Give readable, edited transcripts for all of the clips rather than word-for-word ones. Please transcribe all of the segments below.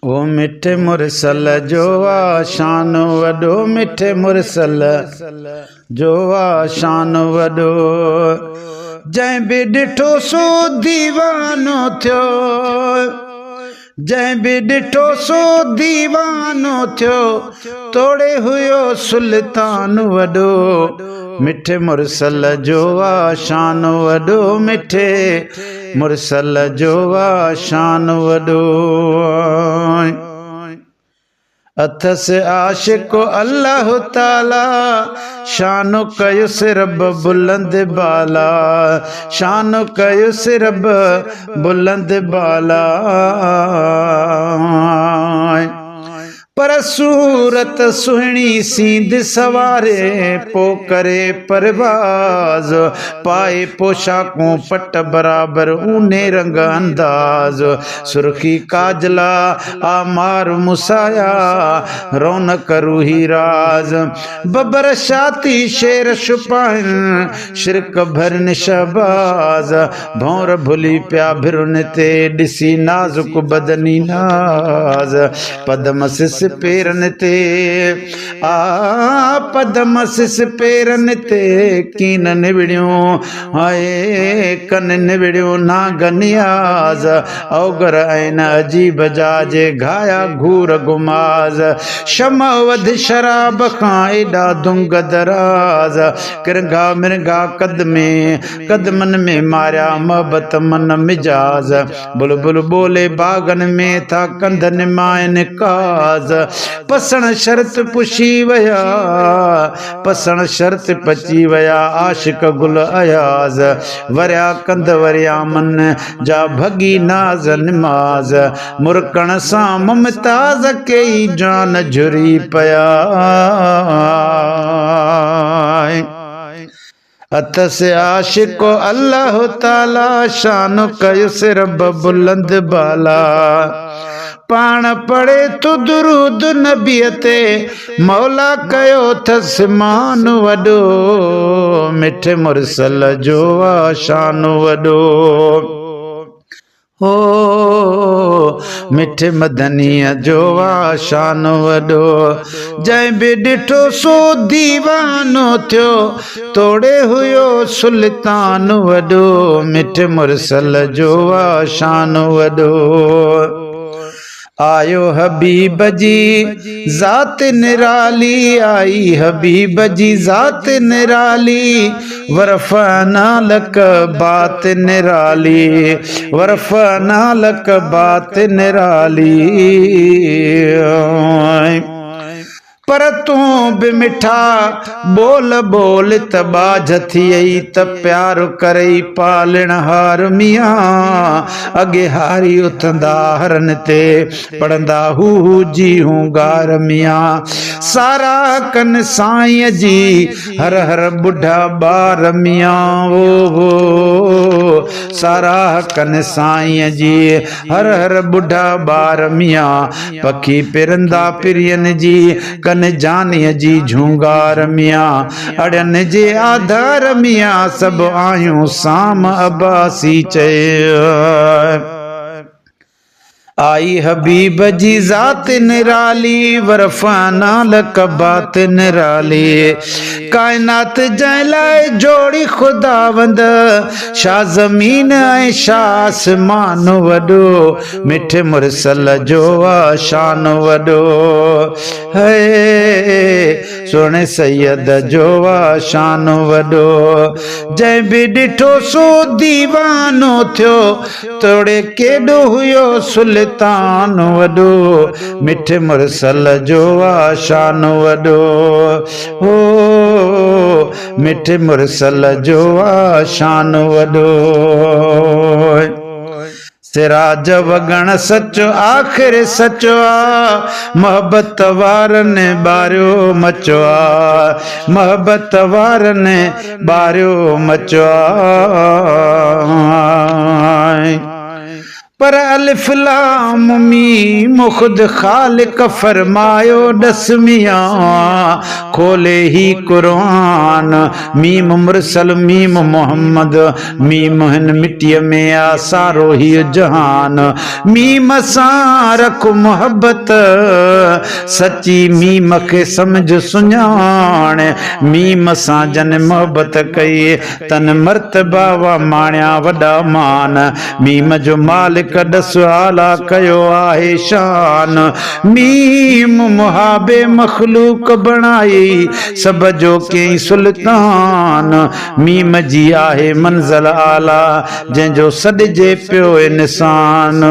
ओ मिठे मुरसल जो आ शान वॾो, मिठे मुरसल जो आ शान वॾो। जंहिं बि ॾिठो सो दीवानो थियो, जंहिं बि ॾिठो सो दीवानो थियो, तोड़े हुयो सुल्तान वॾो। मिठे मुरसल जो आ शान वॾो, मिठे मुरसल जो आ शान वॾो। अथस आशिक़ अल्लाह ताला, शान कयुस रब बुलंद बाला, शान कयुस रब बुलंद बाला। पर सूरत सुहिणी सींद सवारे, पो करे परवाज़, पाए पोशाकों पट बराबर ऊने रंग अंदाज। सुर्खी काजला आमार मुसाया, रौनक रूही राज। बबर शाती शेर छुपाइन, शिरक भरन शहबाज। भौर भुली प्या भिरुन ते, ॾिसी नाज़ुक बदनी नाज। पदम सिस पेरन ते पदम सिस पेरन ते, कीन निविड़ियूं हाय कन निविड़ियूं नाग नियाज। औगर ऐन अजीब जाजे, घाया घूर गुमाज। शम वध शराब खां एॾा दुंग दराज, किरंगा मिरंगा कदमन में मारिया मोहब्बत मन मिजाज। बुलबुल बोले बागन में, था कंधन मायन काज। पसण शर्त पुछी वया, पसण शर्त पची वया, आशिक गुल अयाज। वरिया कंध वरिया मन जा, भगी नाज निमाज। मुरकण सां मुमताज कई जान झुरी पया। अथस आशिक़ अल्लाह ताला, शान कयुस रब बुलंद बाला। पाण पढ़े तो दुरूद नबीअ ते, मौला कयो थस मान वॾो। मिठे मुरसल जो आ शान वॾो। हो मिठे मदनीअ जो आ शान वॾो। जंहिं बि ॾिठो सो दीवानो थियो, तोड़े हुयो सुल्तान वॾो। मिठे मुरसल जो आ शान वॾो। आयो हबीब जी ज़ात निराली, आई हबीब जी ज़ात निराली। वरफ़ना लक बात निराली, वरफ़ना लक बात निराली। पर तूं बि मिठा बोल बोल त बाझ थियई, त प्यार करई पालण हार मियां। अॻे हारी उथंदा हरन ते, पढ़ंदा हू जी हूंगार मियां। सारा कन साईं जी, हर हर बुढ़ा ॿार मियां। वो सारा कन साईं जी, हर हर बुढ़ा ॿार मियां। पखी पिरंदा पिरियन जी, कन जानीअ जी झूंगार मियां। अड़न जे आधार मियां, सभु आयूं साम अब्बासी चए। आई हबीब जी ज़ात निराली, वरफ़ाना लक बात निराली। कायनात जंहिं लाइ जोड़ी खुदावंद, शा ज़मीन ऐं शा आसमान वॾो। मिठे मुरसल जो आ शान वॾो। हे सोणे सैयद जो आ शान वॾो। जंहिं बि ॾिठो सो दीवानो थियो, तोड़े केॾो हुयो सुल्तान वॾो। मिठे मुरसल जो आ शान वॾो। हो मिठे मुरसल जो आ शान वॾो। सिराज वगण सचो आख़िर सचो आ, मोहब्बत वारनि ॿारियो मचो आ, मोहब्बत वारनि ॿारियो मचो आ। पर अलिफ लाम मीम खुद खालिक फरमायो दसमियाँ खोले ही कुरान मीम मुरसल मीम मोहम्मद मीम हिन मिट्टी में आसारो ही जहान मीम सां रख मोहब्बत सच्ची मीम के समझ सुञाण मीम सां जन मोहब्बत कई तन मर्तबा वा माण्या वॾा मान मीम जो मालिक कदस आला कयो आहे शान मीम मुहाबे मखलूक बणाई सब जो कई सुल्तान मीम जी आहे मंज़िल आला जंहिंजो सॾिजे पियो इंसान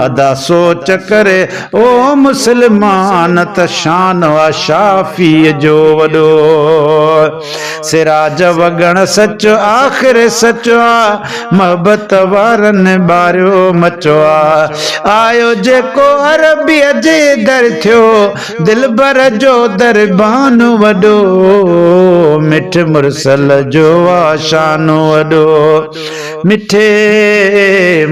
अदा सोच करे ओ मुस्लमान त शान वा शाफी जो वॾो सिराज वगण सच आख़िर सच मोहब्बत वारनि बारियो मचो आयो जेको अरबीअ जे दर थियो दिलबर जो दरबान वॾो मिठ मुरसल जो आशान वॾो मिठे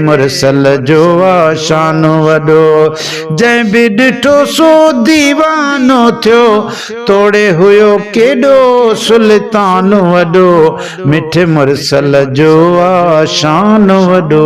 मुरसल जो आशान वॾो जंहिं बि ॾिठो सो दीवानो थियो तोड़े हुयो केॾो सुल्तान वॾो मिठ मुरसल जो आशान वॾो